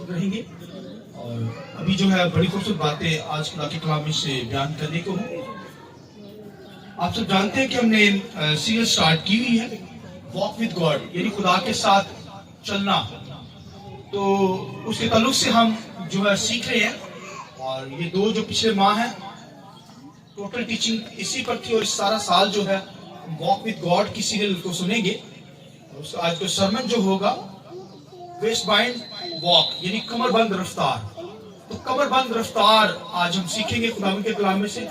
मौजूद रहेंगे। और अभी जो है बड़ी खूबसूरत बातें आज खुदा के कलाम में से बयान करने को हूँ। आप सब जानते हैं कि हमने सीरीज स्टार्ट की हुई है वॉक विद गॉड, यानी खुदा के साथ चलना। तो उसके ताल्लुक से हम जो है सीख रहे हैं और ये दो जो पिछले माह हैं टोटल टीचिंग इसी पर थी और इस सारा साल जो है वॉक विद गॉड की सीरियल को सुनेंगे। आज का सरमन जो होगा वेस्ट बाइंड वॉक यानी कमरबंद रफ्तार। तो कमरबंद रफ्तार आज हम सीखेंगे खुदावंद के कलाम में से।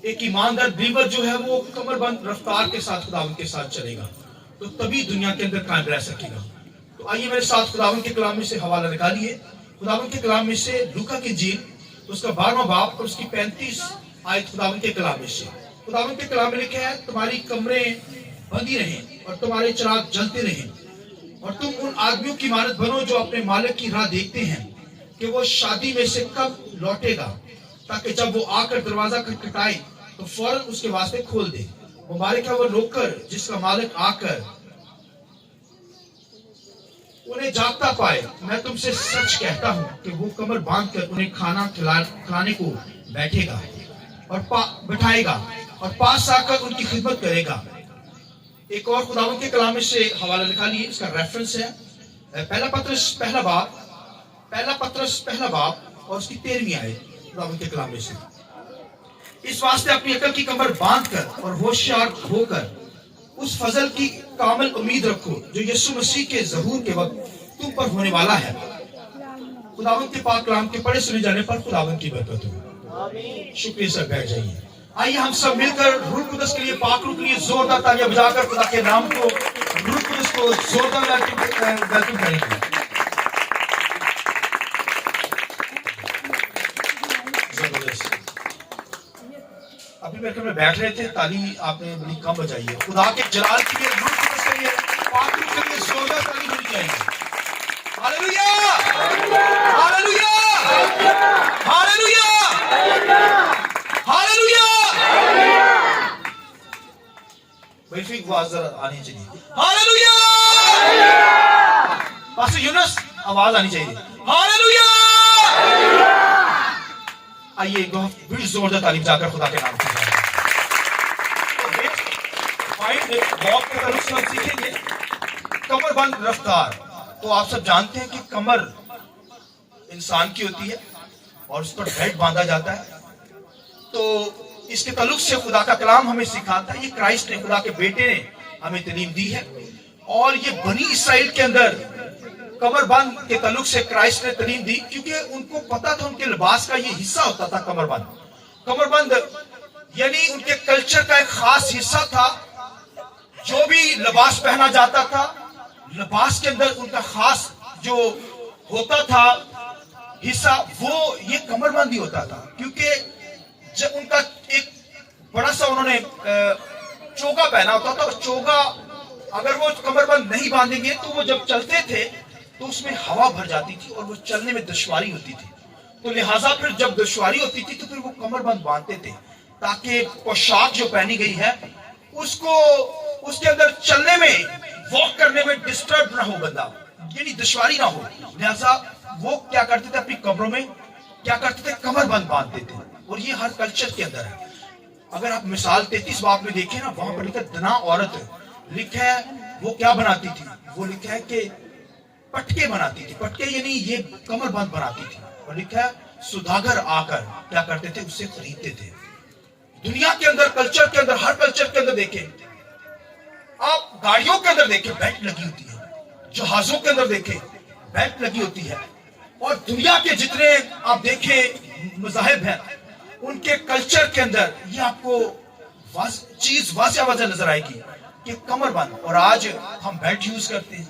एक ईमानदार बिलीवर जो है वो कमरबंद रफ्तार के साथ खुदावंद के साथ चलेगा, तो तभी दुनिया के अंदर कायम रह सकेगा। तो आइए मेरे साथ खुदावंद के कलाम में से हवाला निकालिए। खुदावंद के कलाम में से लूका की इंजील उसका 12वां बाब और उसकी 35 आयत खुदावंद के कलाम में से। खुदावंद के कलाम में लिखा है, तुम्हारी कमरे बंदी रहें और तुम्हारे चिराग जलते रहें और तुम उन आदमियों की मानद बनो जो अपने मालिक की राह देखते हैं कि वो शादी में से कब लौटेगा, ताकि जब वो आकर दरवाजा खटखटाए तो फौरन उसके वास्ते खोल दे। मुबारक है वो नौकर जिसका मालिक आकर उन्हें जागता पाए। मैं तुमसे सच कहता हूं कि वो कमर बांध कर उन्हें खाना खिलाने को बैठेगा और बैठाएगा और पास आकर उनकी खिदमत करेगा। एक और खुदावंद के कलाम में से हवाला निकालिए, इसका रेफरेंस है पहला पत्रस पहला बाब और उसकी 13वीं आयत खुदावंद के कलाम में से। इस वास्ते अपनी अकल की कमर बांध कर और होशियार होकर उस फजल की कामिल उम्मीद रखो जो यीशु मसीह के ज़हूर के वक्त तुम पर होने वाला है। खुदावंद के पाक कलाम के पढ़े सुने जाने पर खुदावंद की बरकत हो। शुक्रिया सर, बैठ जाइए। आइए हम सब मिलकर रूह कुदस के लिए पाक रूह के लिए जोरदार तालियां बजाकर खुदा के नाम को रूह कुदस को जोरदार वेलकम करेंगे। अभी मेरे में बैठ रहे थे, ताली आपने बड़ी कम बजाई है। खुदा के जलाल के लिए रूह कुदस के लिए पाक रूह के लिए जोरदार ताली होनी चाहिए। Hallelujah hallelujah hallelujah hallelujah. वही आवाज आनी चाहिए। हालेलुया। पास्टर यूनुस आवाज आनी चाहिए। हालेलुया। आइए बड़ी जोरदार ताली बजाकर खुदा के नाम सीखेंगे कमरबंद रफ्तार। तो आप सब जानते हैं कि कमर इंसान की होती है और उस पर बेल्ट बांधा जाता है। तो इसके ताल्लुक से खुदा का कलाम हमें सिखाता है। ये क्राइस्ट ने, खुदा के बेटे ने हमें तालीम दी है। और ये बनी इसराइल के अंदर कमरबंद के ताल्लुक से क्राइस्ट ने तालीम दी, क्योंकि उनको पता था उनके लिबास का ये हिस्सा होता था कमरबंद। कमरबंद यानी उनके कल्चर का एक खास हिस्सा था। जो भी लिबास पहना जाता था, लिबास के अंदर उनका खास जो होता था हिस्सा, वो ये कमरबंद ही होता था। क्योंकि जब उनका एक बड़ा सा उन्होंने चोगा पहना होता था, और चोगा अगर वो कमरबंद नहीं बांधेंगे तो वो जब चलते थे तो उसमें हवा भर जाती थी और वो चलने में दुश्वारी होती थी। तो लिहाजा फिर जब दुश्वारी होती थी तो फिर वो कमरबंद बांधते थे, ताकि पोशाक जो पहनी गई है उसको उसके अंदर चलने में, वॉक करने में डिस्टर्ब ना हो बंदा, यानी दुश्वारी ना हो। लिहाजा वो क्या करते थे, अपनी कमरों में क्या करते थे, कमरबंद बांधते थे। और ये हर कल्चर के अंदर है। अगर आप मिसाल 33 बाब में देखें ना, वहां पर लिखा है दना औरत, लिखा है वो क्या बनाती थी, वो लिखा है कि पटके बनाती थी। पटके यानी ये कमरबंद बनाती थी। और लिखा है सुदागर आकर क्या करते थे, उससे खरीदते थे। दुनिया के अंदर, कल्चर के अंदर, हर कल्चर के अंदर देखें आप, गाड़ियों के अंदर देखें बेल्ट लगी होती है, जहाजों के अंदर देखें बेल्ट लगी होती है। और दुनिया के जितने आप देखें मज़ाहिब हैं, उनके कल्चर के अंदर ये आपको चीज वाज़ नजर आएगी कि कमरबंद। और आज हम बेल्ट यूज करते हैं,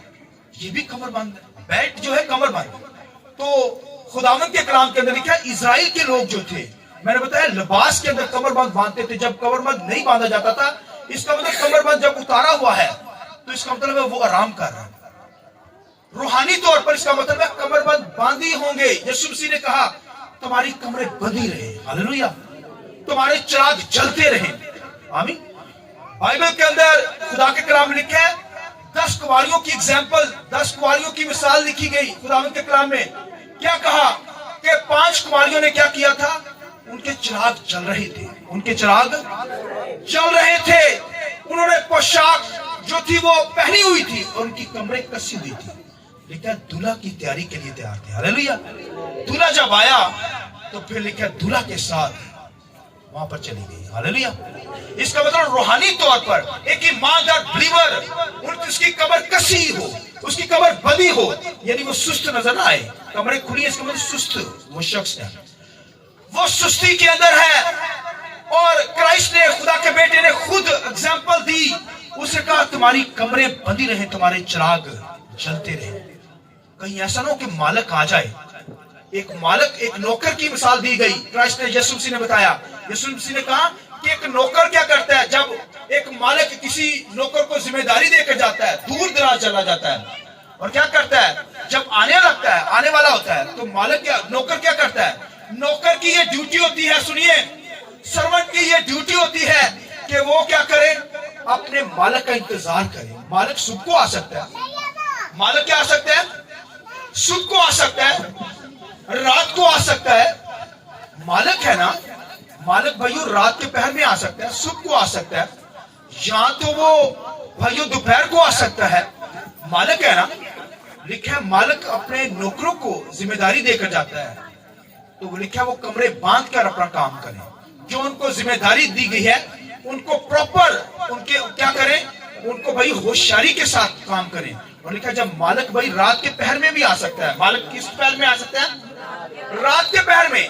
ये भी कमरबंद, बेल्ट जो है कमरबंद। तो खुदावंद के कलाम के अंदर लिखा है इजराइल के लोग जो थे, मैंने बताया लिबास के अंदर कमरबंद बांधते थे। जब कमरबंद नहीं बांधा जाता था, इसका मतलब कमरबंद जब उतारा हुआ है तो इसका मतलब है वो आराम कर रहा है। रूहानी तौर पर इसका मतलब है कमरबंद बांधी होंगे। यीशु मसीह ने कहा तुम्हारी कमरें बंधी रहे, हालेलुया, तुम्हारे चिराग जलते रहे, आमीन। बाइबल के अंदर खुदा के कलाम में लिखा है 10 कुंवारियों की एग्जाम्पल, 10 कुंवारियों की मिसाल लिखी गई खुदावंद के कलाम में। क्या कहा कि 5 कुंवारियों ने क्या किया था, उनके चिराग जल रहे थे, उनके चिराग जल रहे थे, उन्होंने पोशाक जो थी वो पहनी हुई थी और उनकी कमरें कसी हुई थी, लिखा दूल्हा की तैयारी के लिए तैयार थे। हालेलुया। दूल्हा जब आया तो फिर लिखा दूल्हा के साथ वहां पर चली गई। हालेलुया। इसका मतलब रूहानी तौर पर एक ईमानदार बिलीवर, उसकी कमर कसी हो, उसकी कमर बंधी हो, यानी वो सुस्त नजर ना आए, कमरें खुली, इसका मतलब सुस्त वो शख्स है, वो सुस्ती के अंदर है। और क्राइस्ट ने, खुदा के बेटे ने खुद एग्जाम्पल दी, उसे कहा तुम्हारी कमरें बंधी रहे, तुम्हारे चिराग जलते रहे। कहीं ऐसा ना हो कि मालिक आ जाए। एक मालिक, एक नौकर की मिसाल दी गई क्राइस्ट ने, यीशु मसीह ने बताया। यीशु मसीह ने कहा कि एक नौकर क्या करता है, जब एक मालिक किसी नौकर को जिम्मेदारी देकर जाता है, दूर दराज चला जाता है, और क्या करता है, जब आने लगता है, आने वाला होता है, तो मालिक क्या, नौकर क्या करता है, नौकर की ये ड्यूटी होती है, सुनिए, सर्वेंट की ये ड्यूटी होती है कि वो क्या करे, अपने मालिक का इंतजार करे। मालिक सुबह को आ सकता है, मालिक क्या आ सकता है, सुबह को आ सकता है, रात को आ सकता है। मालिक है ना, मालिक भाइयों रात के पहर में आ सकता है, सुबह को आ सकता है, या तो वो भाइयों दोपहर को आ सकता है। मालिक है ना, लिखा है मालिक अपने नौकरों को जिम्मेदारी देकर जाता है, तो वो लिखा है वो कमरे बांध कर अपना काम करें, जो उनको जिम्मेदारी दी गई है उनको प्रॉपर, उनके क्या करें, उनको भाई होशियारी के साथ काम करें। और लिखा जब मालिक भाई रात के पहर में भी आ सकता है, मालिक किस पहर में आ सकता है, रात के पहर में।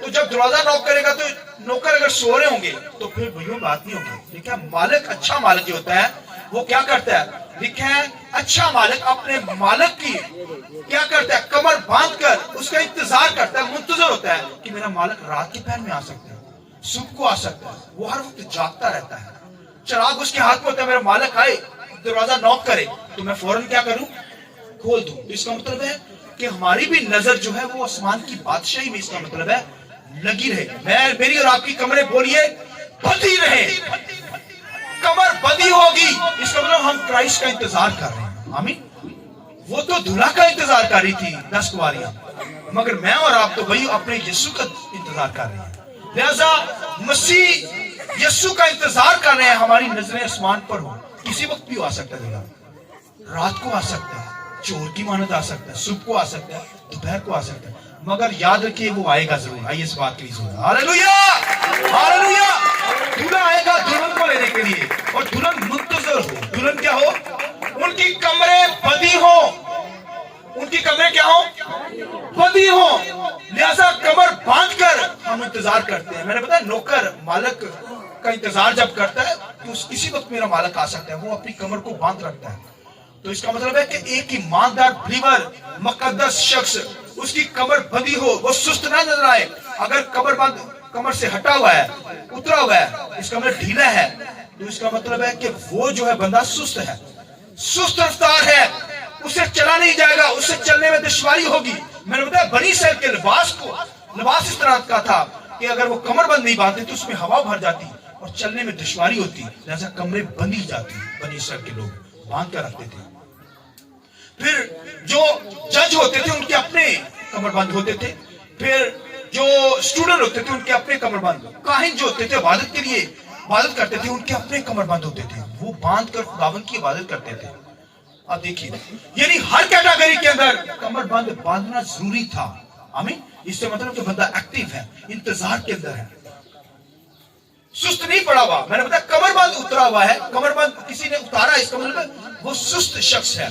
तो जब दरवाजा नॉक करेगा तो नौकर अगर सो रहे होंगे तो फिर भैया बात नहीं होगी। लिखा मालिक, अच्छा मालिक जो होता है वो क्या करता है, लिखा है अच्छा मालिक अपने मालिक की क्या करता है, कमर बांध कर उसका इंतजार करता है, मुंतजर होता है कि मेरा मालिक रात के पहर में आ सकता है, सुबह को आ सकता है। वो हर वक्त जागता रहता है, चिराग उसके हाथ में होता है, मेरा मालिक आए दरवाजा नॉक करे तो मैं फौरन क्या करूं, खोल दूं। तो इसका मतलब है कि हमारी भी नजर जो है वो आसमान की बादशाही में, इसका मतलब है लगी रहे। मैं, मेरी और आपकी कमरे बोलिए बंधी रहे, कमर बंधी होगी, इसका मतलब हम क्राइस्ट का इंतजार कर रहे हैं। आमीन। वो तो दूल्हा का इंतजार कर रही थी 10 कुंवारियां, मगर मैं और आप तो भाई अपने यीशु का इंतजार कर रहे हैं। लिहाजा मसीह यीशु का इंतजार कर रहे हैं। हमारी नजरें आसमान पर हो, किसी वक्त भी आ सकता है, रात को आ सकता है, चोर की मानत आ सकता है, सुबह को आ सकता है, दोपहर को आ सकता है, मगर याद रखिए वो आएगा जरूर। आइए इस बात के लिए सुनिए। Hallelujah, hallelujah. दूल्हा आएगा दुल्हन को लेने के लिए, और दुल्हन मुंतजर हो। दुल्हन क्या हो, उनकी कमरें बंधी हो, उनकी कमरें क्या हो, बंधी हो। लिहाजा कमर बांध कर हम इंतजार करते हैं। मैंने बताया नौकर मालिक का इंतजार जब करता है तो किसी वक्त मेरा मालिक आ सकता है, वो अपनी कमर को बांध रखता है। तो इसका मतलब है कि एक ईमानदार बिलीवर, मुकद्दस शख्स, उसकी कमर बंधी हो, वो सुस्त ना नजर आए। अगर कमर बंद, कमर से हटा हुआ है, उतरा हुआ है, इसका मतलब ढीला है, तो इसका मतलब है कि वो जो है बंदा सुस्त है, सुस्त रफ्तार है, उसे चला नहीं जाएगा, उससे चलने में दुश्वारी होगी। मैंने बताया बनी इस्राएल के लिबास इस तरह का था कि अगर वो कमर बंद नहीं बांधते तो उसमें हवा भर जाती और चलने में दुश्वारी होती, लिहाजा कमरे बंधी जाती। बनी इस्राएल के लोग बांध कर रखते थे। फिर जो जज होते थे उनके अपने कमर बंद होते थे, फिर जो स्टूडेंट होते थे उनके अपने कमर बंद, काहिन जो होते थे इबादत के लिए इबादत करते थे उनके अपने कमर बंद होते थे, वो बांध कर खुदावंद की इबादत करते थे। अब देखिए, यानी हर कैटेगरी के अंदर कमर बंद बांधना जरूरी था। आमीन। इससे मतलब कि बंदा एक्टिव है, इंतजार के अंदर है, सुस्त नहीं पड़ा हुआ। मैंने बताया कमर बंद उतरा हुआ है, कमर बंद किसी ने उतारा, इसका मतलब वो सुस्त शख्स है,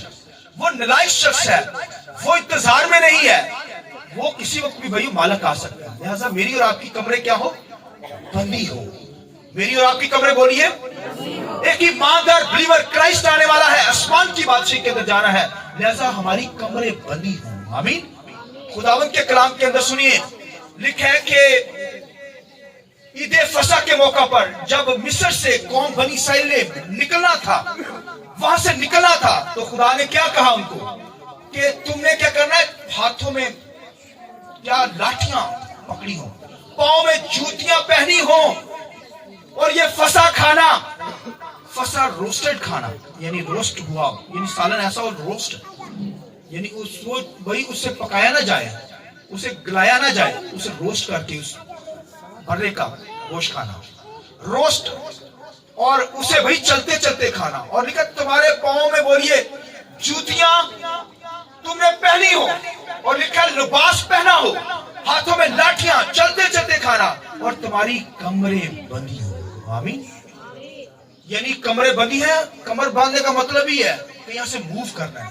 वो नालायक शख्स है, वो इंतजार में नहीं है, वो किसी वक्त भी भाई मालिक आ सकता है। लिहाजा मेरी और आपकी कमरे क्या हो, बंदी हो। मेरी और आपकी कमरे बोलिए, एक ईमानदार बिलीवर क्राइस्ट आने वाला है, आसमान की बादशाही के अंदर जाना है, लिहाजा हमारी कमरे बंदी हो। आमीन। खुदावंद के कलाम के अंदर सुनिए, लिखा है कि ईद फसा के मौका पर जब मिस्र से कौम बनी इस्राएल ने निकलना था, वहां से निकलना था, तो खुदा ने क्या कहा उनको कि तुमने क्या करना है, हाथों में क्या लाठियां पकड़ी हो, पांव में जूतियां पहनी हो, और ये फसा फसा रोस्टेड खाना, यानी रोस्ट हुआ, यानी सालन ऐसा और रोस्ट, यानी उसको वही उससे पकाया ना जाए, उसे गलाया ना जाए, उसे रोस्ट करके उस बर्रे का गोश्त खाना, रोस्ट, और उसे वही चलते चलते खाना। और लिखा तुम्हारे पाँव में बोलिए जूतियां तुमने पहनी हो, और लिखा लिबास पहना हो, हाथों में लाठियां, चलते चलते खाना, और तुम्हारी कमरें बंधी हो। आमीन। यानी कमरें बंधी है। कमर बांधने का मतलब ही है कि यहां से मूव करना है,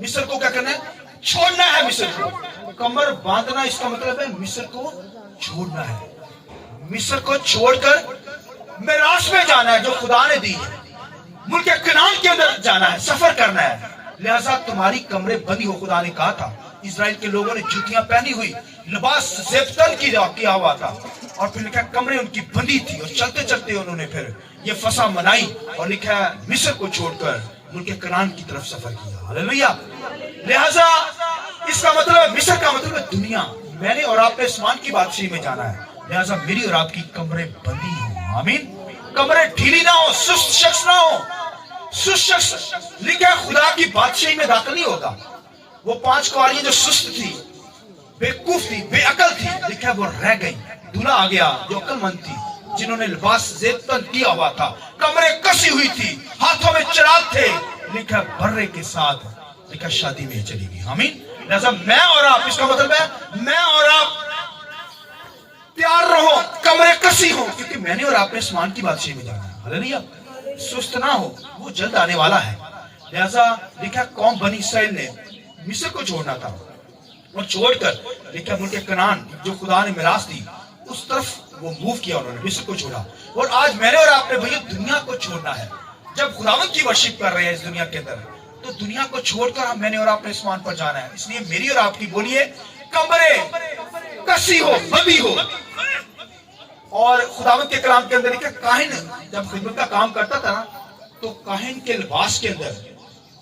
मिस्र को क्या करना है, छोड़ना है मिस्र को। कमर बांधना इसका मतलब है मिस्र को छोड़ना है, मिस्र को छोड़कर मिरास में जाना है जो खुदा ने दी है, मुल्क कनान के अंदर जाना है, सफर करना है। लिहाजा तुम्हारी कमरें बंधी हो। खुदा ने कहा था इजराइल के लोगों ने जूतियां पहनी हुई, लिबास ज़ेब्तन किया हुआ था, और फिर लिखा कमरें उनकी बंधी थी, और चलते चलते उन्होंने फिर ये फसा मनाई, और लिखा है मिस्र को छोड़कर मुल्क कनान की तरफ सफर किया। हालेलुया। लिहाजा इसका मतलब है, मिस्र का मतलब है दुनिया। मैंने और आपने आसमान की बादशाही में जाना है, लिहाजा मेरी और आपकी कमरें बंधी हो। आमीन। कमरें ढीली ना हो, सुस्त शख्स ना हो। सुस्त शख्स लिखा खुदा की बादशाही में दाखिल नहीं होगा। वो 5 कुंवारियां जो सुस्त थी, बेवकूफ थी, बेअकल थी, लिखा वो रह गई। दूल्हा आ गया जो अकलमंद थी, जिन्होंने लिबास ज़ेब्तन किया हुआ था, कमरें कसी हुई थी, हाथों में चिराग थे, लिखा बर्रे के साथ, लिखा शादी में चली गई। आमीन। लिहाजा मैं और आप, इसका मतलब है मैं और आप तैयार रहो, कमरें कसी हो, क्योंकि मैंने और आपने आसमान की बादशाही में जाना है। हालेलुया। सुस्त ना हो, वो जल्द आने वाला है। लिहाजा लिखा कौम बनी इस्राएल ने मिस्र को छोड़ना था, और छोड़कर लिखा मुल्क कनान जो खुदा ने मिरास दी उस तरफ वो मूव किया, उन्होंने मिस्र को छोड़ा। और आज मैंने और आपने भैया दुनिया को छोड़ना है। जब खुदावंद की वर्शिप कर रहे हैं इस दुनिया के अंदर, तो दुनिया को छोड़कर हम मैंने और आपने आसमान पर जाना है। इसलिए मेरी और आपकी बोलिए कमरें कसी हो, बंधी हो। और खुदावंद के कलाम के अंदर लिखा काहिन जब खिदमत का काम करता था ना, तो काहिन के लिबास के अंदर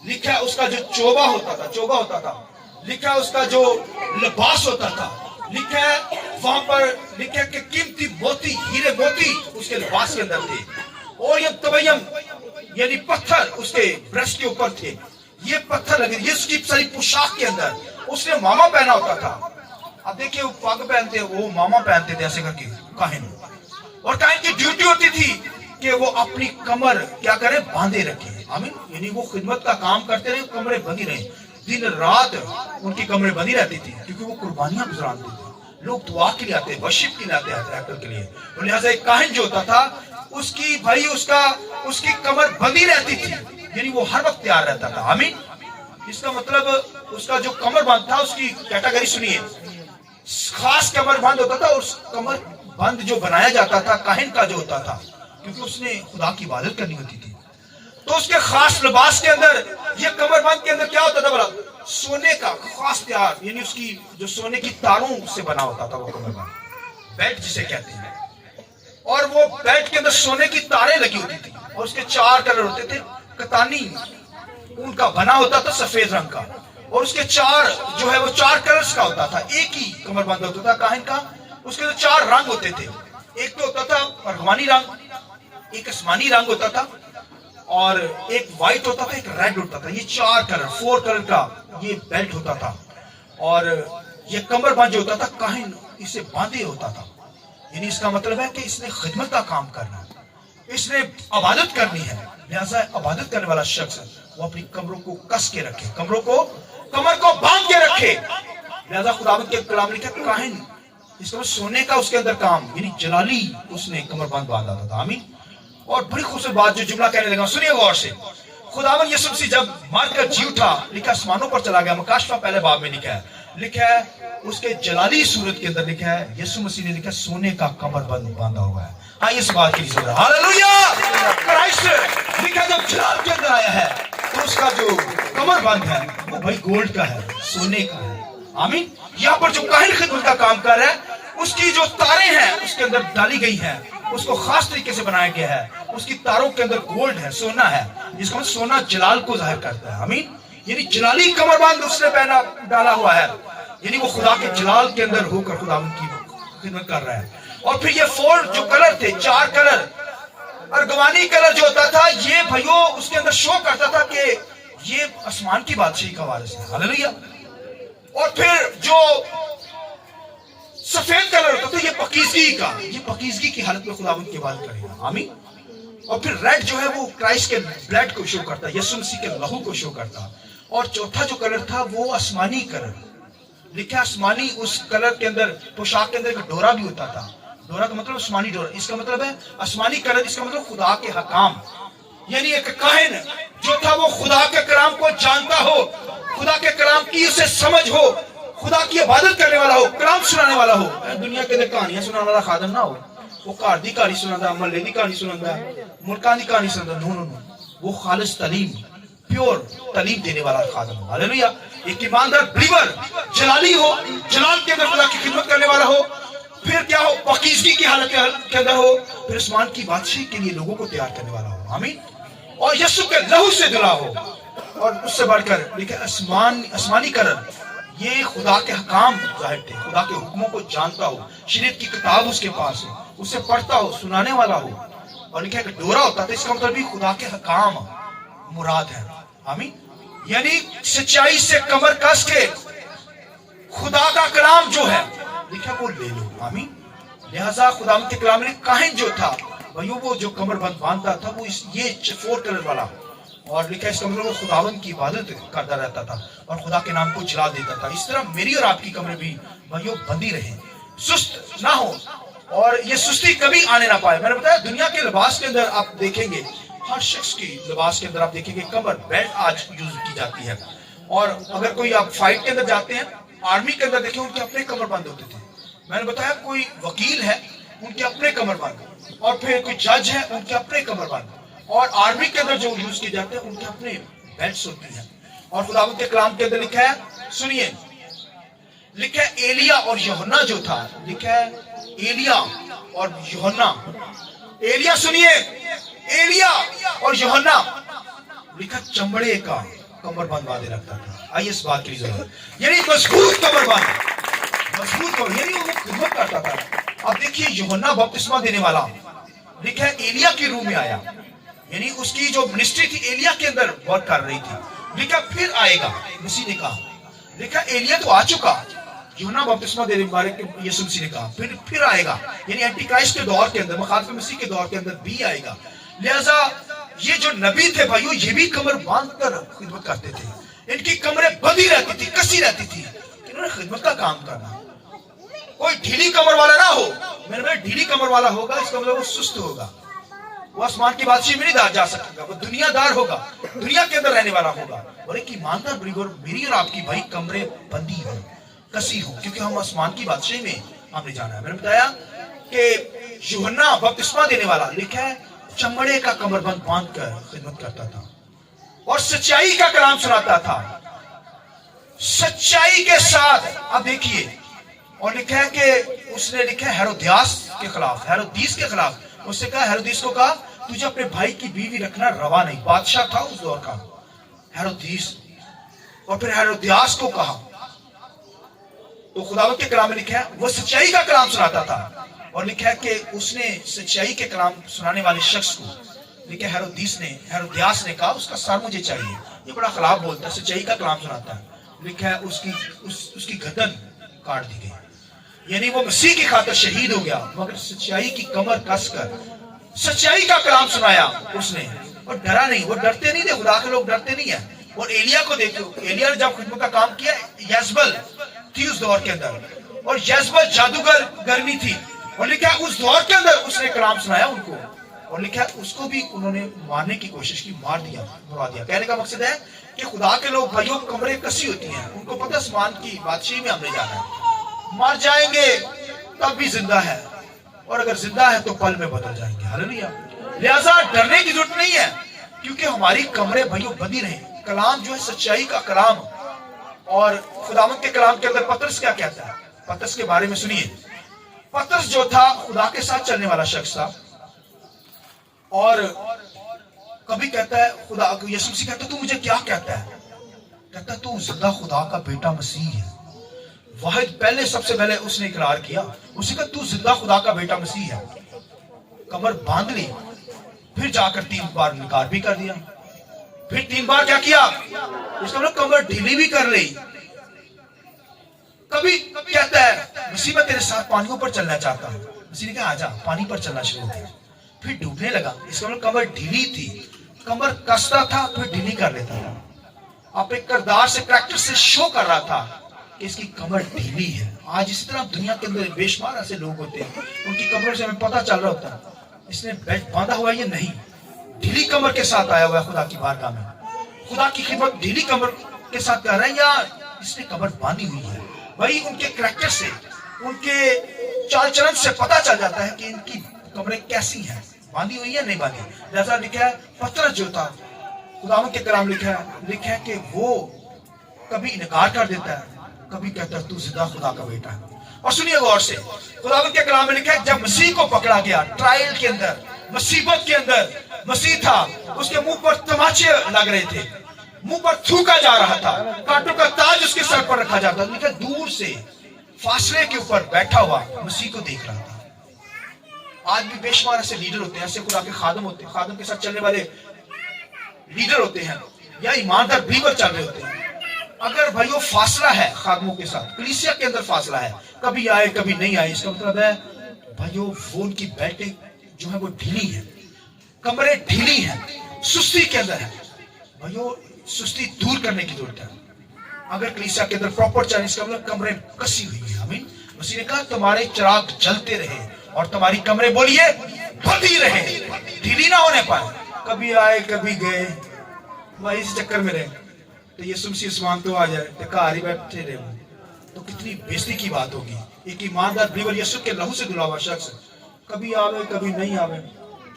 लिखा उसका जो चोबा होता था, लिखा उसका जो लिबास होता था, लिखा है वहां पर लिखा कि कीमती मोती, हीरे मोती उसके लिबास के अंदर थे, और ये तबयम यानी पत्थर उसके ब्रेस्ट के ऊपर थे। ये पत्थर लगे, ये उसकी सारी पोशाक के अंदर उसने मामा पहना होता था। अब देखिए वो पग पहनते, वो मामा पहनते थे ऐसे करके काहिन, और काहिन की ड्यूटी होती थी कि वो अपनी कमर क्या करे, बांधे रखे। आमीन। यानी वो खिदमत का काम करते रहे, कमरें बंधी रहे, दिन रात उनकी कमरें बंधी रहती थी, क्योंकि वो कुर्बानियां गुजराते थे। लोग दुआ के लिए आते, वर्शिप के लिए आते के लिए। तो लिहाजा एक काहिन जो होता था उसकी भाई उसकी कमर बंधी रहती थी, यानी वो हर वक्त तैयार रहता था। आमीन। इसका मतलब उसका जो कमर बंद था, उसकी कैटेगरी सुनिए, खास कमर बंद होता था। उस कमर बंद जो बनाया जाता था काहिन का जो होता था, क्योंकि उसने खुदा की इबादत करनी होती थी, तो उसके खास लिबास के अंदर ये कमर बंद के अंदर क्या होता था बड़ा, सोने का खास तैयार, यानी उसकी जो सोने की तारों से बना होता था वो कमर बंद, बेल्ट जिसे कहते हैं। और वो बेल्ट के अंदर सोने की तारें लगी होती थी, और उसके 4 कलर होते थे। कतानी उनका बना होता था सफेद रंग का, और उसके 4 जो है वो 4 कलर्स का होता था। एक ही कमर बंद होता था काहिन का, उसके जो 4 रंग होते थे। एक तो होता था परगवानी रंग, एक आसमानी रंग होता था, और एक व्हाइट होता था, एक रेड होता था। ये 4 कलर 4 कलर का ये बेल्ट होता था। और ये कमर बंद जो होता था काहिन इसे बांधे होता था, यानी इसका मतलब है कि इसने खिदमत का काम करना है, इसने इबादत करनी है। लिहाजा इबादत करने वाला शख्स वो अपनी कमरों को कस के रखे, कमर को बांध के रखे। लिहाजा खुदावंद के कलाम लिखा काहिन इसका सोने का उसके अंदर काम, यानी जलाली उसने कमर बंद बांधा था। आमीन। और बड़ी खूबसूरत बात जो जुमला कहने लगा, सुनिए गौर से। खुदावंद यीशु मसीह जब मर कर जी उठा, लिखा आसमानों पर चला गया, मुकाशफा पहले बाब में लिखा है उसके जलाली सूरत के अंदर लिखा है यीशु मसीह ने लिखा सोने का कमर बंद बांधा हुआ है। हाँ, इस बात की जरूरत है। हालेलुया। क्राइस्ट लिखा जब जलाल के अंदर आया है, तो उसका जो कमर बंद है वो भाई गोल्ड का है, सोने का है। आमीन। यहाँ पर जो काहिन खिदमत का काम कर रहा है, उसकी जो तारें हैं उसके अंदर डाली गई हैं, उसको खास तरीके से बनाया गया है। उसकी तारों के अंदर गोल्ड है, सोना है, जिसका मतलब सोना जलाल को जाहिर करता है। आमीन। यानी जलाली कमरबंद उसने पहना डाला हुआ है, यानी वो खुदा के जलाल के अंदर होकर खुदा की खिदमत कर रहा है। और फिर ये 4 जो कलर थे, 4 कलर ارغوانی کلر جو ہوتا تھا یہ بھائیو اس کے اندر شو کرتا تھا کہ یہ آسمان کی بادشاہی کا وارث ہے. ہاللیلویا. اور پھر جو سفید کلر ہوتا تھا یہ پاکیزگی کا، یہ پاکیزگی کی حالت میں خداوند کی عبادت کرے گا. آمین. اور پھر ریڈ جو ہے وہ کرائسٹ کے بلڈ کو شو کرتا ہے، یسوع مسیح کے لہو کو شو کرتا. اور چوتھا جو کلر تھا وہ آسمانی کلر، لکھا آسمانی. اس کلر کے اندر پوشاک کے اندر ایک ڈورا بھی ہوتا تھا. ڈورا کا مطلب آسمانی ڈورا، اس کا مطلب ہے آسمانی کلر، اس کا مطلب خدا کے حکام. یعنی ایک کاہن جو تھا وہ خدا کے کلام کو جانتا ہو، خدا کے کلام کی اسے سمجھ ہو، خدا کی عبادت کرنے والا ہو، کلام سنانے والا ہو. دنیا کے اندر کہانیاں سنانے والا خادم نہ ہو. وہ کار دی کہانی سناتا، محلے دی کہانی سناتا، ملکان دی کہانی سناتا. نو نو نو، وہ خالص تعلیم، پیور تعلیم دینے والا خادم ہو. ہاللیلویا. ایک ایماندار بلیور جلالی ہو، جلال کے اندر خدا کی خدمت کرنے والا ہو. پھر کیا ہو؟ پاکیزگی کی حالت کے اندر ہو. پھر آسمان کی بادشاہی کے لیے لوگوں کو تیار کرنے والا ہو. آمین. اور یسوع کے لہو سے دھلا ہو. اور اس سے بڑھ کر لیکن آسمانی کلر یہ خدا کے حکام ظاہر تھے، خدا کے حکموں کو جانتا ہو، شریعت کی کتاب اس کے پاس ہو، اسے پڑھتا ہو، سنانے والا ہو. اور لکھا کہ ڈورا ہوتا تھا، اس کا مطلب بھی خدا کے حکام مراد ہے. آمین. یعنی سچائی سے کمر کس کے خدا کا کلام جو ہے لکھا وہ لے لو. آمین. لہذا خدا کے کلام میں کاہن جو تھا وہ جو کمر بند باندھتا تھا وہ یہ 4 کلر والا، اور لکھا اس کا مطلب وہ خداوند کی عبادت کرتا رہتا تھا اور خدا کے نام کو جلا دیتا تھا. اس طرح میری اور آپ کی کمریں بھی بھائیو بندی رہیں، سست نہ ہو، اور یہ سستی کبھی آنے نہ پائے. میں نے بتایا دنیا کے لباس کے اندر آپ دیکھیں گے، ہر شخص کی لباس کے اندر آپ دیکھیں گے کمر بیلٹ آج یوز کی جاتی ہے. اور اگر کوئی آپ فائٹ کے اندر جاتے ہیں، آرمی کے اندر دیکھیں ان کے اپنے کمر بند ہوتے تھے. میں نے بتایا کوئی وکیل ہے ان کے اپنے کمر بند، اور پھر کوئی جج ہے ان کے اپنے کمر بند. اور آرمی کے اندر جو یوز کی جاتے ہیں ان کے اپنے بیلٹس ہوتی ہیں. اور خداوند کے کلام کے اندر لکھا ہے، سنیے، لکھا ہے ایلیا اور یوحنا جو تھا، لکھا ہے ایلیا اور یوحنا. ایلیا سنیے، ایلیا اور یوحنا لکھا چمڑے کا کمر بند باندھے رکھتا تھا. آئیے اس بات کی ضرورت، یعنی مضبوط کمر بند، مضبوط کمر، یعنی وہ خدمت کرتا تھا. اب دیکھیے یوحنا بپتسمہ دینے والا لکھا ہے ایلیا کے روح میں آیا، یعنی اس کی جو منسٹری تھی ایلیا کے اندر ورک کر رہی تھی. لکھا پھر آئے گا، مسیح نے کہا. لکھا ایلیا تو آ چکا، یوحنا بپتسمہ دینے والے یسوع مسیح نے کہا پھر آئے گا، یعنی اینٹی کرائسٹ کے دور کے اندر، مخالف مسیح کے دور کے اندر بھی آئے گا. لہذا یہ جو نبی تھے بھائیو یہ بھی کمر باندھ کر خدمت کرتے تھے. ان کی کمریں بندھی رہتی تھی، کسی رہتی تھی. انہوں نے خدمت کا کام کرنا. کوئی ڈھیلی کمر والا نہ ہو. میرے بھائی ڈھیلی کمر والا ہوگا اس کا مطلب وہ سست ہوگا، وہ آسمان کی بادشاہی میں نہیں جا سکے گا، وہ دنیا دار ہوگا، دنیا کے اندر رہنے والا ہوگا. اور ایک ایماندار بلیور میری اور آپ کی بھائی کمریں بندی ہوں، کسی ہوں، کیونکہ ہم آسمان کی بادشاہی میں ہم نے جانا ہے. میں نے بتایا کہ یوحنا بپتسمہ دینے والا لکھا ہے چمڑے کا کمر بند باندھ کر خدمت کرتا تھا اور سچائی کا کلام سناتا تھا، سچائی کے ساتھ. اب دیکھیے، اور لکھا ہے کہ اس نے لکھا ہے ہیرودیاس کے خلاف، ہیرودیس کے خلاف اس نے کہا، ہیرودیس کو کہا تجھے اپنے بھائی کی بیوی رکھنا روا نہیں. بادشاہ تھا اس دور کا ہیرودیس. اور پھر ہیرودیاس کو کہا. تو خداوند کے کلام میں لکھا ہے وہ سچائی کا کلام سناتا تھا، اور لکھا ہے کہ اس نے سچائی کے کلام سنانے والے شخص کو لکھا ہیرودیاس نے کہا اس کا سر مجھے چاہیے. یہ بڑا خلاف بولتا ہے، سچائی کا کلام سناتا ہے. لکھا ہے اس کی گردن کاٹ دی گئی، یعنی وہ مسیح کی خاطر شہید ہو گیا، مگر سچائی کی کمر کس کر سچائی کا کلام سنایا اس نے. اور ڈرا نہیں، وہ ڈرتے نہیں تھے، خدا کے لوگ ڈرتے نہیں ہیں. اور ایلیا کو دیکھو، ایلیا نے جب خدمت کا کام کیا، یزبل تھی اس دور کے اندر، اور یزبل جادوگر گرمی تھی، اور لکھا اس دور کے اندر اس نے کلام سنایا ان کو. اور لکھا اس کو بھی انہوں نے مارنے کی کوشش کی، مار دیا، مروا دیا. کہنے کا مقصد ہے کہ خدا کے لوگ بھائیوں کمریں کسی ہوتی ہیں، ان کو پتہ آسمان کی بادشاہی میں ہم نے جانا ہے. مر جائیں گے تب بھی زندہ ہے، اور اگر زندہ ہے تو پل میں بدل جائیں گے. ہاللیلویا. لہذا ڈرنے کی ضرورت نہیں ہے، کیونکہ ہماری کمریں بھائیوں بندی رہیں. کلام جو ہے سچائی کا کلام. اور خداوند کے کلام کے اندر پترس کیا کہتا ہے؟ پترس کے بارے میں سنیے. پترس جو تھا خدا کے ساتھ چلنے والا شخص تھا، اور کبھی کہتا ہے خدا یسوع مسیح کہتا ہے تو مجھے کیا کہتا ہے؟ کہتا ہے تو زندہ خدا کا بیٹا مسیح ہے. واحد پہلے سب سے پہلے اس نے اقرار کیا، اس نے کہا تو زندہ خدا کا بیٹا مسیح ہے. کمر باندھ لی. फिर जाकर 3 बार इनकार भी कर दिया, फिर 3 बार क्या किया, इसका मतलब कमर ढीली भी कर ली। कभी कहता है मसीह मैं तेरे साथ पानियों पर चलना चाहता हूं, मसीह ने कहा आजा, पानी पर चलना शुरू हो गया, फिर डूबने लगा। इसका मतलब कमर ढीली थी, कमर कसता था फिर ढीली कर लेता था। आप एक किरदार से, करैक्टर से शो कर रहा था कि इसकी कमर ढीली है। आज इसी तरह दुनिया के अंदर बेशुमार ऐसे लोग होते हैं, उनकी कमरों से हमें पता चल रहा होता है इसने बेल्ट बांधा हुआ है या नहीं, ढीली कमर के साथ आया हुआ है खुदा की बारगाह में, खुदा की खिदमत ढीली कमर के साथ कर रहा है या इसने कमर बांधी हुई है। भाई उनके करैक्टर से, उनके चाल चलन से पता चल जाता है कि इनकी कमरें कैसी हैं, बांधी हुई है नहीं बांधी। जैसा लिखा है पतरस जो था, खुदावंद के कलाम लिखा है कि वो कभी इनकार कर देता है, कभी कहता है तू जिंदा खुदा का बेटा है। और सुनिए गौर से, खुदावंद के कलाम में लिखा है जब मसीह को पकड़ा गया ट्रायल के अंदर, मुसीबत के अंदर मसीह था, उसके मुंह पर तमाचे लग रहे थे, मुंह पर थूका जा रहा था, कांटों का ताज उसके सर पर रखा जाता था, लेकिन दूर से फासले के ऊपर बैठा हुआ मसीह को देख रहा था। आज भी बेशुमार ऐसे लीडर होते हैं, ऐसे खुदा के खादम होते हैं, खादम के साथ चलने वाले लीडर होते हैं या ईमानदार बिलीवर चल रहे होते हैं। अगर भाई वो फासला है खादमों के साथ, कलीसिया के अंदर फासला है, कभी आए कभी नहीं आए, इसका मतलब है भाई वो उनकी बेल्टें जो है वो ढीली है, कमरें ढीली हैं, सुस्ती के अंदर है। भाई वो सुस्ती दूर करने की जरूरत है। अगर कलीसिया के अंदर प्रॉपर चले, इसका मतलब कमरें कसी हुई है। आमीन। मसीह ने कहा तुम्हारे चिराग जलते रहे और तुम्हारी कमरें बोलिए बंधी रहे, ढीली ना होने पाए। कभी आए कभी गए, भाई इस चक्कर में रहे तो ये सुमसी आसमान तो आ जाए तो घर ही बैठे रहे तो कितनी बेइज्जती की बात होगी। एक ईमानदार बिलीवर यीशु के लहू से धुला हुआ शख्स कभी आवे कभी नहीं आवे।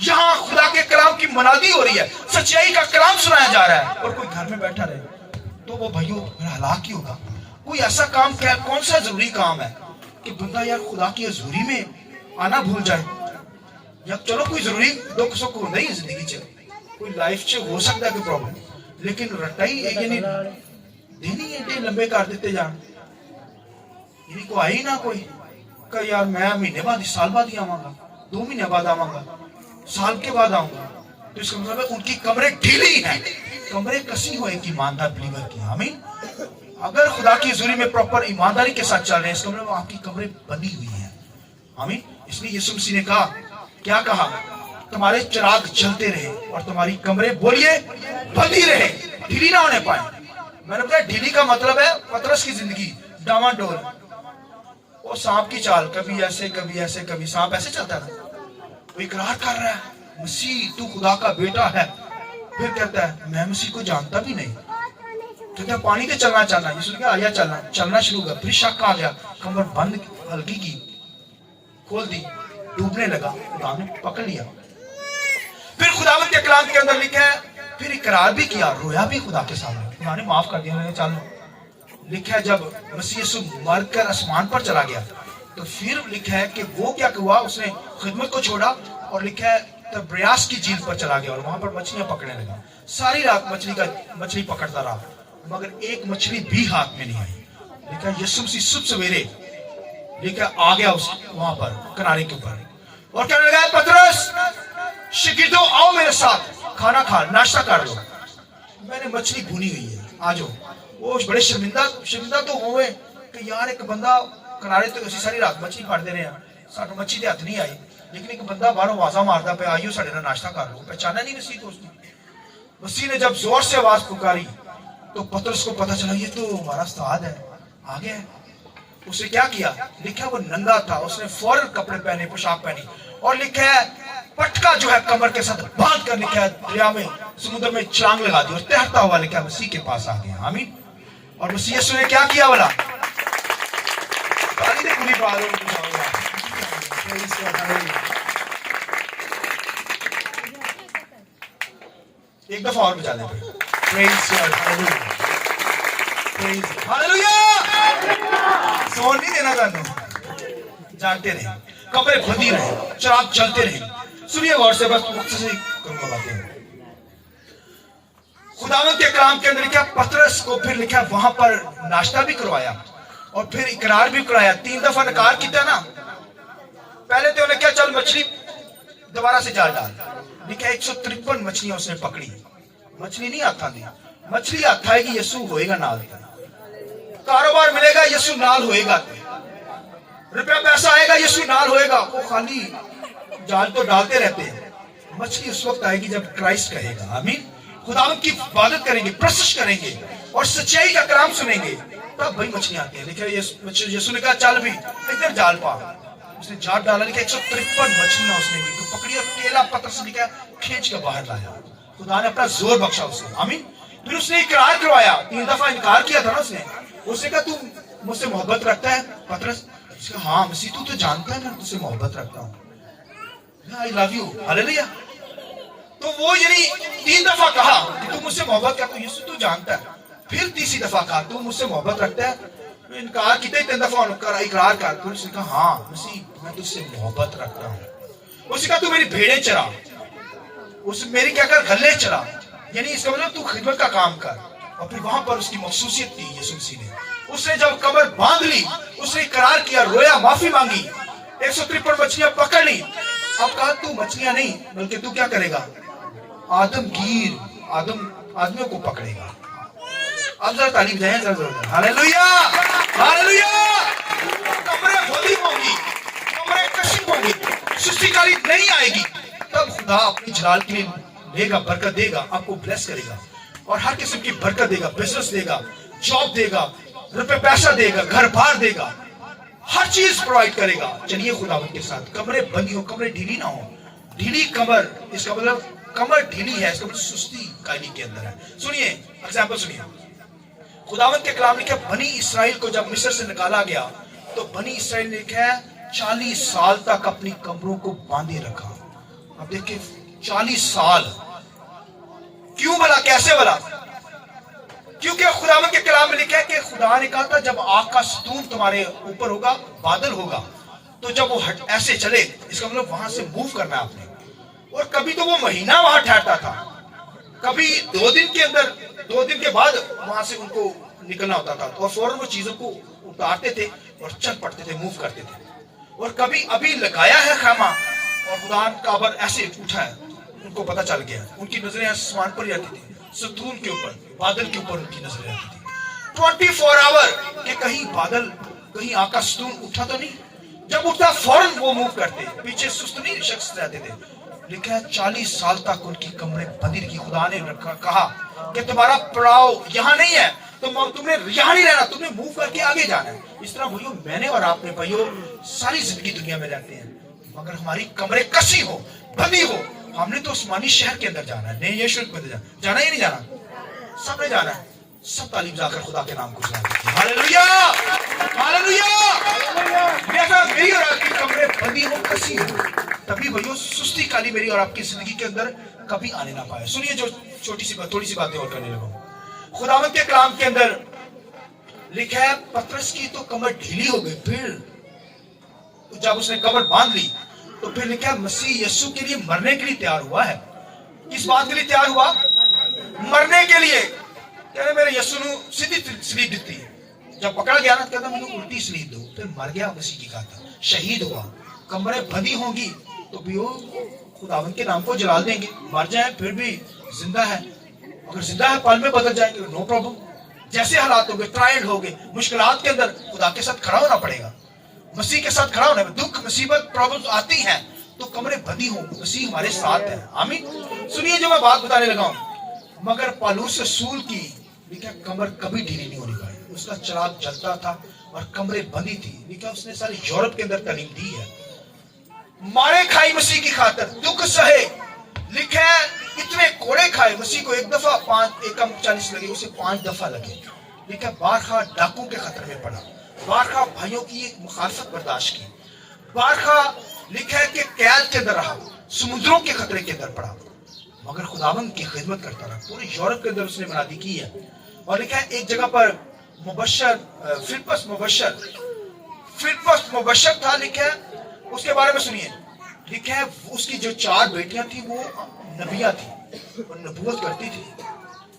यहाँ खुदा के कलाम की मनादी हो रही है, सच्चाई का कलाम सुनाया जा रहा है और कोई घर में बैठा रहे तो वो भाइयों हलाक ही होगा। कोई ऐसा काम क्या, कौन सा जरूरी काम है कि बंदा यार खुदा की हजूरी में आना भूल जाए। या चलो कोई जरूरी दुख सुख हो नहीं जिंदगी च, कोई लाइफ च हो सकता है कोई प्रॉब्लम, लेकिन रटाई यानी दिन ही एडे लंबे कर देते जान, यानी को आई ना कोई कह यार मैं महीने बाद, साल बाद ही आवांगा, 2 महीने बाद आवांगा, साल के बाद आऊंगा। तो इसका मतलब है उनकी कमरें ढीली हैं, कमरें कसी हुए की ईमानदार बिलीवर की। आमीन। अगर खुदा की हजूरी में प्रॉपर ईमानदारी के साथ चल रहे हैं, इसका मतलब आपकी कमरें बनी हुई हैं। आमीन। इसलिए यीशु मसीह ने कहा, क्या कहा, तुम्हारे चिराग जलते रहे और तुम्हारी कमरें बोलिए बंधी रहे, ढीली ना होने पाए। मैंने बताया ढीली का मतलब है पतरस की जिंदगी डामाडोल, वो सांप की चाल, कभी ऐसे कभी ऐसे, कभी सांप ऐसे चलता था। वो इकरार कर रहा है मसीह तू खुदा का बेटा है, फिर कहता है मैं मसीह को जानता भी नहीं, तो क्या पानी पे चलना चाहना, यीशु ने कहा आया चलना, चलना शुरू कर, फिर शक आ गया, कमर बंद हल्की की खोल दी, डूबने लगा, खुदा ने पकड़ लिया। फिर खुदावंद के कलाम के अंदर लिखा है फिर इकरार भी किया, रोया भी खुदा के सामने, खुदा ने माफ कर दिया, चल। लिखा है जब मसीह यीशु मरकर आसमान पर चला गया तो फिर लिखा है कि वो क्या हुआ, उसने खिदमत को छोड़ा और लिखा है तब ब्रियास की झील पर चला गया और वहां पर मछलियां पकड़ने लगा। सारी रात मछली पकड़ता रहा मगर एक मछली भी हाथ में नहीं आई। लिखा यीशु मसीह सुबह सवेरे लिखा आ गया उस वहां पर किनारे के ऊपर और कहने लगा पतरस शिगिर्दों आओ मेरे साथ खाना खा, नाश्ता कर लो, मैंने मछली भुनी हुई है, आ जाओ। वो बड़े शर्मिंदा तो हुए कि यार एक बंदा किनारे तो असी सारी रात मछली फड़ते रहे हैं, सानू मछली हथ नहीं आई, लेकिन एक बंदा बाहरों आवाजा मारता पे आइयो साडे नाल नाश्ता कर लो। पहचाना नहीं मसीह को उसने। मसीह ने जब जोर से आवाज पुकारी तो पतरस को पता चला ये तो हमारा उस्ताद है, आ गया। उसने क्या किया, लिखा वो नंगा था, उसने फौरन कपड़े पहने, पोशाक पहनी और लिखा है पटका जो है कमर के साथ बांध कर लिखा है दरिया में, समुद्र में छलांग लगा दी और तैरता हुआ लिखा मसीह के पास आ गया। आमीन। और मसीह यीशु ने क्या किया बोला, पूरी बात एक दफा और बजा दें। सोन नहीं देना चाहते, जानते रहे, कपड़े बंधी रहे, चिराग चलते रहे। सुनिए गौर से, बस मुख्तसर से करूंगा बातें। खुदावंद के कलाम के अंदर लिखा पतरस को फिर लिखा वहां पर नाश्ता भी करवाया और फिर इकरार भी कराया। 3 दफा नकार किया ना, पहले तो उन्हें क्या चल मछली दोबारा से जाल डाल। लिखा 153 मछलियां उसने पकड़ी। मछली नहीं आता नहीं, मछली आता है कि यसु होएगा नाल, कारोबार मिलेगा यसु नाल होएगा, रुपया पैसा आएगा यसु नाल होएगा। वो खाली जाल तो डालते रहते हैं। मछली उस वक्त आएगी जब क्राइस्ट कहेगा आमीन, खुदावंद की इबादत करेंगे, प्रशंसा करेंगे और सच्चाई का कलाम सुनेंगे, तब भाई मछलियां आती है। लिखा यीशु ने कहा चल भी इधर जाल पा, उसने जाल डाला। लिखा 153 मछलियां उसने भी पकड़ी और केला पत्थर से लिखा खींच कर बाहर लाया। खुदा ने अपना जोर बख्शा उसे आमीन। फिर उसने इकरार करवाया, 3 दफा इनकार किया था ना उसने। उसने कहा तू मुझसे मोहब्बत रखता है पतरस? उसने कहा हाँ मसीह तू तो जानता है मैं तुझसे मोहब्बत रखता हूँ, आई लव यू, हालेलुया। तो वो यानी 3 दफा कहा कि तू मुझसे मोहब्बत करता है, यीशु तू जानता है। फिर तीसरी दफा कहा तू मुझसे मोहब्बत रखता है? इनकार कितने 3 दफा इकरार कर। फिर उसने कहा हाँ मसीह मैं तुझसे मोहब्बत रखता हूँ। उसने कहा तू मेरी भेड़ें चरा, उस मेरी क्या कर गले चरा, यानी इसका मतलब तू खिदमत का काम कर। और फिर वहां पर उसकी मखसूसियत थी यीशु मसीह ने। उसने जब कमर बांध ली, उसने इकरार किया, रोया, माफी मांगी, 153 मछलियां पकड़ ली। अब कहा तू मछलियां नहीं बल्कि तू क्या करेगा, आदमियों को पकड़ेगा। अब जरा तालीम जाए जरा, हालेलुया हालेलुया। कमरे बंदी होंगी, कमरे कशी होंगी, सुस्तीकाली नहीं आएगी, तब खुदा अपनी जलाल के लिए देगा, बरकत देगा, आपको ब्लेस करेगा और हर किस्म की बरकत देगा, बिजनेस देगा, जॉब देगा, रुपए पैसा देगा, घर बार देगा, हर चीज प्रोवाइड करेगा। चलिए खुदावंद के साथ। कमरे बंदी हो, कमरे ढीली ना हो। ढीली कमर, इसका मतलब कमर ढीली है, इसका मतलब सुस्ती कायली के अंदर है। सुनिए एग्जाम्पल सुनिए, खुदावंद के कलाम लिखा बनी इसराइल को जब मिस्र से निकाला गया तो बनी इसराइल ने लिखा है 40 साल तक अपनी कमरों को बांधे रखा। अब देखिए 40 साल, क्यों भला, कैसे भला? क्योंकि खुदावंद के कलाम में लिखा है कि खुदा ने कहा था जब आग का स्तूप तुम्हारे ऊपर होगा, बादल होगा, तो जब वो ऐसे चले, इसका मतलब वहां से मूव करना है आपने। और कभी तो वो महीना वहां ठहरता था, कभी 2 दिन के अंदर, 2 दिन के बाद वहां से उनको निकलना होता था और फौरन वो चीजों को उतारते थे और चल पड़ते थे, मूव करते थे। और कभी अभी लगाया है खैमा और खुदा का अबर ऐसे उठा है, उनको पता चल गया, उनकी नजरें आसमान पर ही रहती थी, सतून के ऊपर, बादल के ऊपर उनकी नजरें रहती थी 24 आवर कि कहीं बादल, कहीं आकाश सतून उठा तो नहीं। जब उठता फौरन वो मूव करते, पीछे सुस्त नहीं शख्स रहते थे। लिखा है 40 साल तक उनकी कमरें बंदी रखी। खुदा ने कहा कि तुम्हारा पड़ाव यहाँ नहीं है, तुमने यहाँ नहीं रहना, तुमने मूव करके आगे जाना है। इस तरह भाइयों मैंने और आपने भाइयों सारी जिंदगी दुनिया में रहते हैं, मगर हमारी कमरें कसी हो, बंदी हो। हमने तो उस्मानी शहर के अंदर जाना है, नहीं यीशु के अंदर जाना ही नहीं जाना, सबने जाना है। सब तालीम जाकर खुदा के नाम को चलाते। Hallelujah hallelujah. मेरी और आपकी कमरे बंदी हो, कसी हो, तभी भाइयों सुस्ती काली मेरी और आपकी जिंदगी के अंदर कभी आने ना पाए। सुनिए जो थोड़ी सी बातें और करने लगा। खुदावंद के कलाम के अंदर लिखा है पतरस की तो कमर ढीली हो गई। फिर जब उसने कमर बांध ली तो फिर लिखा है मसीह यीशु के लिए मरने के लिए तैयार हुआ है। किस बात के लिए तैयार हुआ? मरने के लिए। कहने मेरे यीशु ने सीधी स्लीप दी, जब पकड़ा गया ना कहता मुझे उल्टी स्लीप दो, फिर मर गया मसीह की खातिर, शहीद हुआ। कमरें बंदी होंगी तो भी वो खुदावंद के नाम को जला देंगे, मर जाए फिर भी जिंदा है, अगर जिंदा है पल में बदल जाएंगे, नो प्रॉब्लम। जैसे हालात होंगे, ट्रायल होंगे, मुश्किलात के अंदर खुदा के साथ खड़ा होना पड़ेगा, मसीह के साथ खड़ा होना। दुख मुसीबत प्रॉब्लम आती है तो कमरें बंदी हो, मसीह हमारे साथ है, आमीन। सुनिए जो मैं बात बताने लगा हूं, मगर पौलुस रसूल की लिखा कमर कभी ढीली नहीं होनी पाई। उसका चिराग जलता था और कमरें बंदी थी। लिखा उसने सारी यूरोप के अंदर तालीम दी है, मारे खाई मसीह की खातिर, दुख सहे। लिखा है इतने कोड़े खाए मसीह को, एक दफा 40 लगे, उसे 5 दफा लगे। लिखा बारखा डाकू के खतरे में पड़ा, बारखा भाइयों की एक मुखालफत बर्दाश्त की, बारखा लिखा है कि कैद के अंदर रहा, समुद्रों के खतरे के अंदर पड़ा, मगर खुदावंद की खिदमत करता रहा। पूरे यूरोप के अंदर उसने मुनादी की है। और लिखा है एक जगह पर फिलिप्पस मुबशर था। लिखा है उसके बारे में सुनिए, लिखा है उसकी जो 4 बेटियां थी वो नबिया थी और नबूवत करती थी,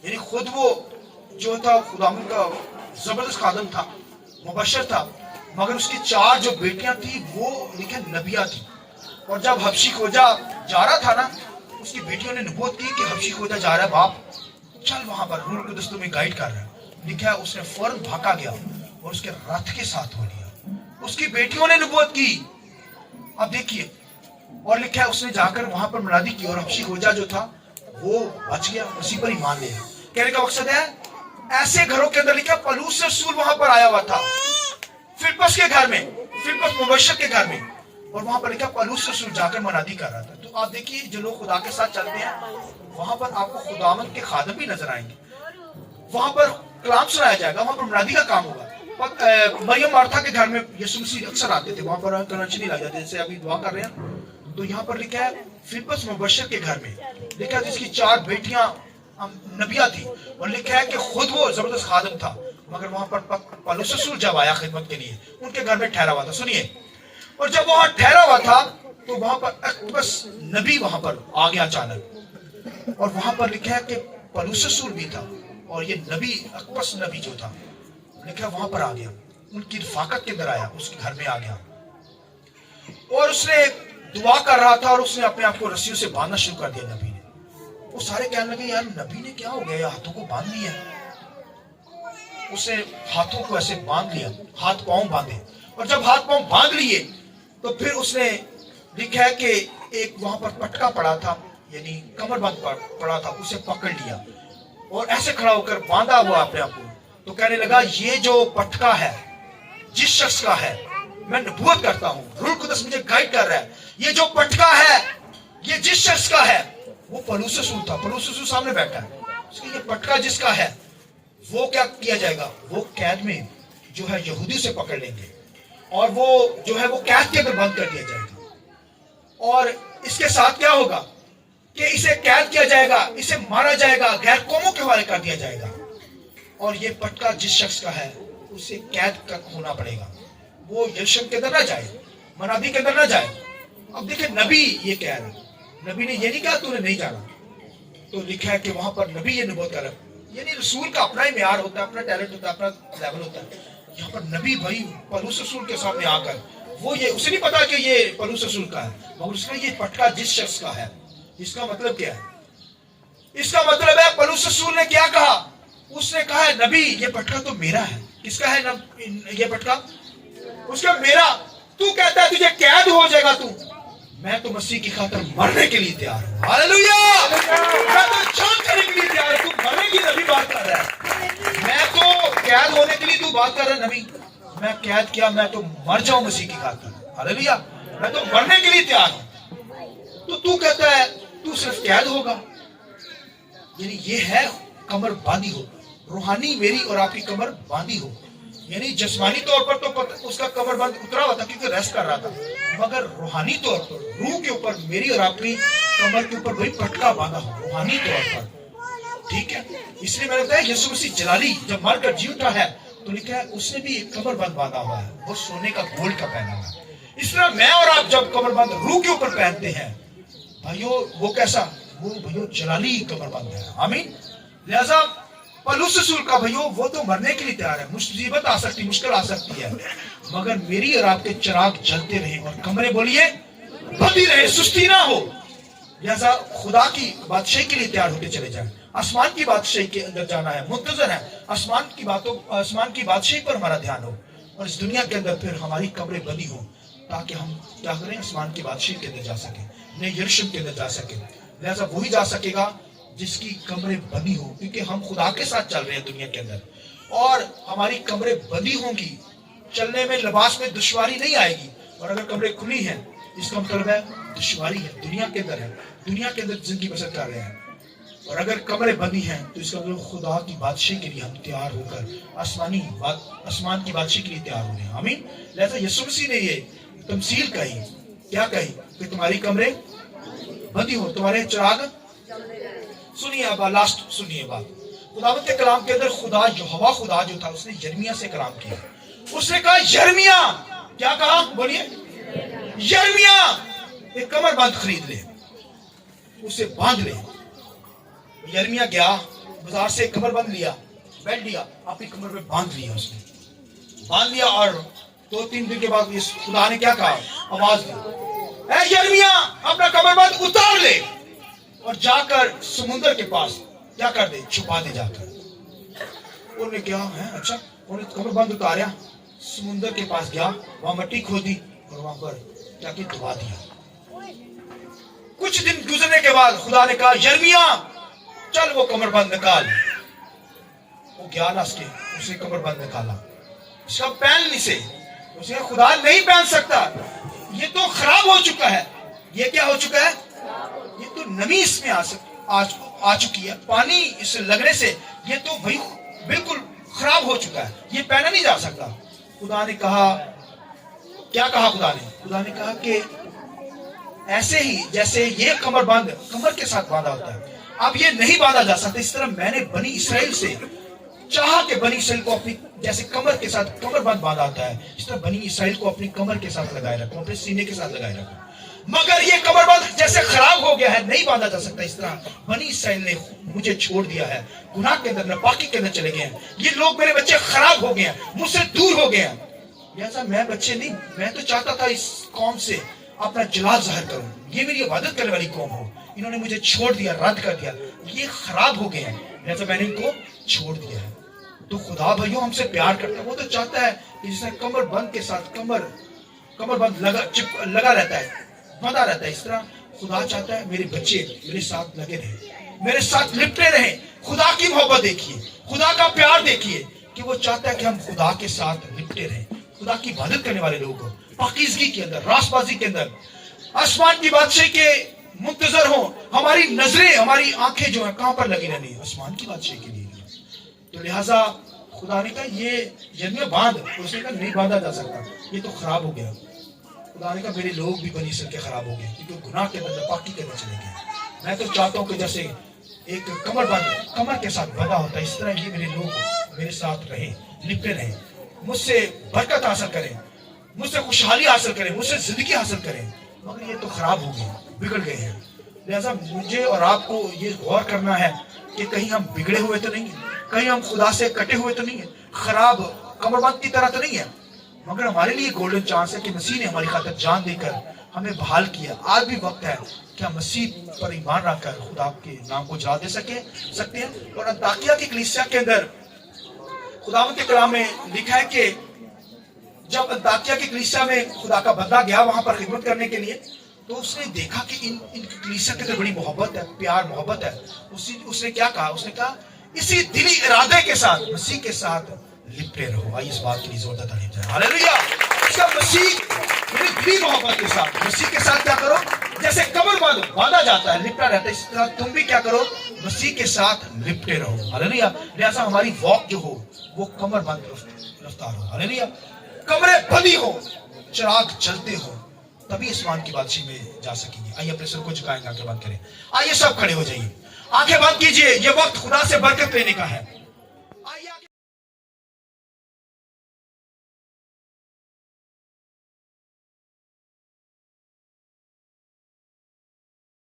यानी खुद वो जो था खुदावंद का जबरदस्त खादम था, मुबशर था, मगर उसकी 4 जो बेटियां थी वो लिखा नबिया थी। اور جب حبشی خوجہ جا رہا تھا نا، اس کی بیٹیوں نے نبوت کی کہ حبشی خوجہ جا رہا ہے، باپ چل وہاں پر، روح القدس تمہیں گائیڈ کر رہا ہے۔ لکھا ہے اس نے فوراً بھاگا گیا اور اس کے رتھ کے ساتھ ہو لیا۔ اس کی بیٹیوں نے نبوت کی، اب دیکھیے، اور لکھا ہے اس نے جا کر وہاں پر منادی کی، اور حبشی خوجہ جو تھا وہ بچ گیا، اسی پر ایمان لیا۔ کہنے کا مقصد ہے ایسے گھروں کے اندر، لکھا پولس رسول وہاں پر آیا ہوا تھا، فلپس کے گھر میں، فلپس مبشر کے گھر میں، اور وہاں پر لکھا پولس رسول جا کر منادی کر رہا تھا۔ تو آپ دیکھیے جو لوگ خدا کے ساتھ چلتے ہیں وہاں پر آپ کو خداوند کے خادم بھی نظر آئیں گے، وہاں پر کلام سنایا جائے گا، وہاں پر منادی کا کام ہوگا۔ مریم مارتھا کے گھر میں یسوع مسیح اکثر آتے تھے، وہاں پر کنچی نہیں لائی جاتی، جیسے ابھی دعا کر رہے ہیں۔ تو یہاں پر لکھا ہے فلپس مبشر کے گھر میں، لکھا ہے جس کی 4 بیٹیاں نبیہ تھی، اور لکھا ہے کہ خود وہ زبردست خادم تھا، مگر وہاں پر پولس رسول جب آیا خدمت کے لیے ان کے گھر میں ٹھہرا ہوا تھا۔ سنیے، اور جب وہاں ٹھہرا ہوا تھا تو وہاں پر اقبس نبی وہاں پر آ گیا اچانک، اور وہاں پر لکھا ہے کہ پولس رسول بھی تھا، اور یہ نبی اقبس نبی جو تھا لکھا ہے وہاں پر آ گیا، ان کی رفاقت کے اندر آیا، اس کے گھر میں آ گیا، اور اس نے دعا کر رہا تھا، اور اس نے اپنے آپ کو رسیوں سے باندھنا شروع کر دیا۔ نبی نے، وہ سارے کہنے لگے یار نبی نے کیا ہو گیا، ہاتھوں کو باندھ لیا۔ اس نے ہاتھوں کو ایسے باندھ لیا، ہاتھ پاؤں باندھے، اور جب ہاتھ پاؤں باندھ لیے تو پھر اس نے لکھا ہے کہ ایک وہاں پر پٹکا پڑا تھا، یعنی کمر بند پڑا تھا، اسے پکڑ لیا اور ایسے کھڑا ہو کر باندھا ہوا اپنے آپ کو۔ تو کہنے لگا یہ جو پٹکا ہے جس شخص کا ہے، میں نبوت کرتا ہوں، روح القدس مجھے گائیڈ کر رہا ہے، یہ جو پٹکا ہے یہ جس شخص کا ہے وہ پولس رسول تھا۔ پولس رسول سامنے بیٹھا ہے، اس کے یہ پٹکا جس کا ہے وہ کیا کیا جائے گا، وہ قید میں جو ہے یہودی سے پکڑ لیں گے، اور وہ جو ہے وہ قید کے اندر بند کر دیا جائے گا، اور اس کے ساتھ کیا ہوگا کہ اسے قید کیا جائے گا، اسے مارا جائے گا، غیر قوموں کے حوالے کر دیا جائے گا، اور یہ پٹکا جس شخص کا ہے اسے قید ہونا پڑے گا، وہ یروشلم کے اندر نہ جائے، منادی کے اندر نہ جائے۔ اب دیکھیں نبی یہ کہہ رہا ہے، نبی نے یہ نہیں کہا تو نے نہیں جانا، تو لکھا ہے کہ وہاں پر نبی یہ نبوت کر رہا ہے، یعنی رسول کا اپنا ہی معیار ہوتا ہے، اپنا ٹیلنٹ ہوتا ہے، اپنا لیول ہوتا ہے۔ یہاں پر نبی بھائی پولس رسول کے سامنے آ کر، وہ یہ اسے نہیں پتا کہ یہ پولس رسول کا ہے، مگر اس کا یہ پٹکا جس شخص کا ہے، اس کا مطلب کیا ہے؟ اس کا مطلب ہے پولس رسول نے کیا کہا؟ اس نے کہا ہے نبی یہ پٹکا تو میرا ہے۔ کس کا ہے یہ پٹکا؟ اس کا میرا۔ تو کہتا ہے تجھے قید ہو جائے گا، میں تو مسیح کی خاطر مرنے کے لیے تیار ہوں، ہاللویا، میں تو جان کرنے کے لیے تیار ہوں۔ تو مرنے کی نبی بات کر رہا ہے، میں تو قید ہونے کے لیے تو بات کر رہا ہے نبی، میں قید کیا میں تو مر جاؤں مسیح کی خاطر، ہاللویا، میں تو مرنے کے لیے تیار ہوں۔ تو کہتا ہے تو صرف قید ہوگا، یعنی یہ ہے کمر باندھی ہو، روحانی میری اور آپ کی کمر باندھی ہو، یعنی جسمانی طور پر تو اس کا کمر بند اترا ہوا تھا کیونکہ ریسٹ کر رہا تھا، مگر روحانی طور پر روح کے اوپر میری اور آپ کی کمر کے اوپر وہی پٹکا باندھا ہو روحانی طور پر، ٹھیک ہے۔ اس لیے میں نے بتایا یسوع مسیح جلالی جب مر کر جی اٹھا ہے تو لکھا ہے اس نے بھی ایک کمر بند باندھا ہوا ہے، وہ سونے کا گولڈ کا پہنا ہوا ہے۔ اس طرح میں اور آپ جب کمر بند روح کے اوپر پہنتے ہیں بھائیو، وہ کیسا، وہ بھائیو جلالی کمر بند ہے، آمین۔ لہذا پولس رسول کا بھائیو وہ تو مرنے کے لیے تیار ہے، مصیبت آ سکتی، مشکل آ سکتی ہے، مگر میری اور آپ کے چراغ جلتے رہیں اور کمرے بولیے بندی رہے، سستی نہ ہو۔ لہذا خدا کی بادشاہی کے لیے تیار ہوتے چلے جائیں، آسمان کی بادشاہی کے اندر جانا ہے، منتظر ہے آسمان کی بادشاہی پر ہمارا دھیان ہو، اور اس دنیا کے اندر پھر ہماری کمریں بندی ہوں تاکہ ہم کیا کریں، آسمان کی بادشاہی کے اندر جا سکیں، نئے یروشلم کے اندر جا سکیں۔ لہذا وہی جا سکے گا جس کی کمریں بندی ہوں، کیونکہ ہم خدا کے ساتھ چل رہے ہیں دنیا کے اندر، اور ہماری کمریں بندی ہوں گی، چلنے میں لباس میں دشواری نہیں آئے گی، اور اگر کمریں کھلی ہیں اس کا مطلب ہے دشواری ہے، دنیا کے اندر ہے، دنیا کے اندر زندگی بسر کر رہے ہیں، اور اگر کمریں بندی ہیں تو اس کا مطلب خدا کی بادشاہی کے لیے ہم تیار ہو کر آسمان کی بادشاہی کے لیے تیار ہو رہے ہیں، آمین۔ لہذا یسوع مسیح نے یہ تمثیل کہی، کیا کہی کہ تمہاری کمریں بندی ہو، تمہارے چراغ۔ سنیے اب لاسٹ سنیے بات، خداوند کے کلام کے اندر خدا یہوہ خدا جو تھا اس نے یرمیہ سے کلام کیا، اس نے کہا یرمیہ، کیا کہا بولیے، یرمیہ ایک کمر بند خرید لے، اسے باندھ لے۔ یرمیہ گیا بازار سے کمر بند لیا، بیٹھ لیا، اپنی کمر پہ باندھ لیا، اس نے باندھ لیا، اور 2-3 دن کے بعد خدا نے کیا کہا، آواز دی، ऐ यिर्मयाह अपना कमरबंद उतार ले और जाकर समुद्र के पास क्या कर दे, छुपा दे जाकर। उन्होंने क्या है, अच्छा उन्होंने कमरबंद उतारा, समुद्र के पास गया, वहां मिट्टी खोदी और वहां पर क्या कि दबा दिया। कुछ दिन गुजरने के बाद खुदा ने कहा यिर्मयाह चल वो कमरबंद निकाल। वो गया ना, उसने कमरबंद निकाला, उसका पहन से उसने खुदा नहीं पहन सकता, ये तो खराब हो चुका है। ये क्या हो चुका है, ये तो नमी इसमें आ चुकी है, पानी इस लगने से ये तो भाई बिल्कुल खराब हो चुका है, ये पहना नहीं जा सकता। खुदा ने कहा, क्या कहा खुदा ने कहा कि ऐसे ही जैसे ये कमरबंद कमर के साथ बांधा होता है, अब ये नहीं बांधा जा सकता, इस तरह मैंने बनी इसराइल से चाहा कि बनी इसराइल को अपनी जैसे कमर के साथ कमरबंद बांधा होता है, इस तरह बनी इसराइल को अपनी कमर के साथ लगाए रखो, अपने सीने के साथ लगाए रखो। मगर ये कमरबंद जैसे खराब हो गया है, नहीं बांधा जा सकता, इस तरह बनी इसराइल ने मुझे छोड़ दिया है, गुनाह के अंदर, नापाकी के अंदर चले गए हैं, ये लोग मेरे बच्चे खराब हो गए हैं, मुझसे दूर हो गए हैं। जैसा मैं बच्चे नहीं, मैं तो चाहता था इस कौम से अपना जलाल जाहिर करूं, ये मेरी इबादत करने वाली कौम हो, इन्होंने मुझे छोड़ दिया, रद्द कर दिया, ये खराब हो गए हैं, जैसा मैंने इनको छोड़ दिया है। तो खुदा भाइयों हमसे प्यार करता है, वो तो चाहता है कि जिसने कमरबंद के साथ कमरबंद लगा रहता है, बंधा रहता है, इस तरह खुदा चाहता है मेरे बच्चे मेरे साथ लगे रहे, मेरे साथ लिपटे रहे। खुदा की मोहब्बत देखिए, खुदा का प्यार देखिए कि वो चाहता है कि हम खुदा के साथ लिपटे रहे, खुदा की इबादत करने वाले लोग हो, पाकीज़गी के अंदर, रासबाजी के अंदर, आसमान की बादशाही के मुंतजर हो। हमारी नजरें, हमारी आंखें जो है कहां पर लगी रहनी है, आसमान की बादशाही के लिए। तो लिहाजा खुदा ने कहा ये यिर्मयाह बांध, उसने कहा नहीं बांधा जा सकता, ये तो खराब हो गया। खुदा ने कहा मेरे लोग भी बनी इसराइल के खराब हो गए, क्योंकि गुनाह के अंदर, नापाकी के अंदर चले गए। मैं तो चाहता हूं कि जैसे एक कमरबंद कमर के साथ बंधा होता है, इस तरह ये मेरे लोग मेरे साथ रहे, लिपटे रहे, मुझसे बरकत हासिल करें, मुझसे खुशहाली हासिल करें, मुझसे जिंदगी हासिल करें। मगर ये तो खराब हो गए, बिगड़ गए हैं। लिहाजा मुझे और आपको ये गौर करना है कि कहीं हम बिगड़े हुए तो नहीं है, कहीं हम खुदा से कटे हुए तो नहीं है, खराब कमरबंद की तरह तो नहीं है। मगर हमारे लिए गोल्डन चांस है कि मसीह ने हमारी खातिर जान देकर हमें बहाल किया। आज भी वक्त है कि हम मसीह पर ईमान रखकर खुदा के नाम को जला दे सकते हैं। और अंताकिया की कलीसिया के अंदर खुदावंद के कलाम में लिखा है कि जब अंताकिया की कलीसिया में खुदा का बंदा गया वहां पर खिदमत करने के लिए, तो उसने देखा कि इन कलीसिया के अंदर बड़ी मोहब्बत है, प्यार मोहब्बत है। उसने क्या कहा, उसने कहा इसी दिली इरादे के साथ मसीह के साथ लिपटे रहो। आइए इस बात के लिए जोरदार तारीफ जाए, हालेलुया। इसका मसीह मेरी दिली मोहब्बत के साथ, मसीह के साथ क्या करो, जैसे कमरबंद बांधा जाता है, लिपटा रहता है, इस तरह तुम भी क्या करो, मसीह के साथ लिपटे रहो, हालेलुया। लिहाजा हमारी वॉक जो हो वो कमरबंद रफ्तार हो, हालेलुया। कमरे बंदी हो, चिराग जलते हो, तभी आसमान की बादशाही में जा सकेंगे। आइए अपने सिर को झुकाएंगे, आंखें बंद करें, आइए सब खड़े हो जाइए, आंखें बंद कीजिए। ये वक्त खुदा से बरकत लेने का है।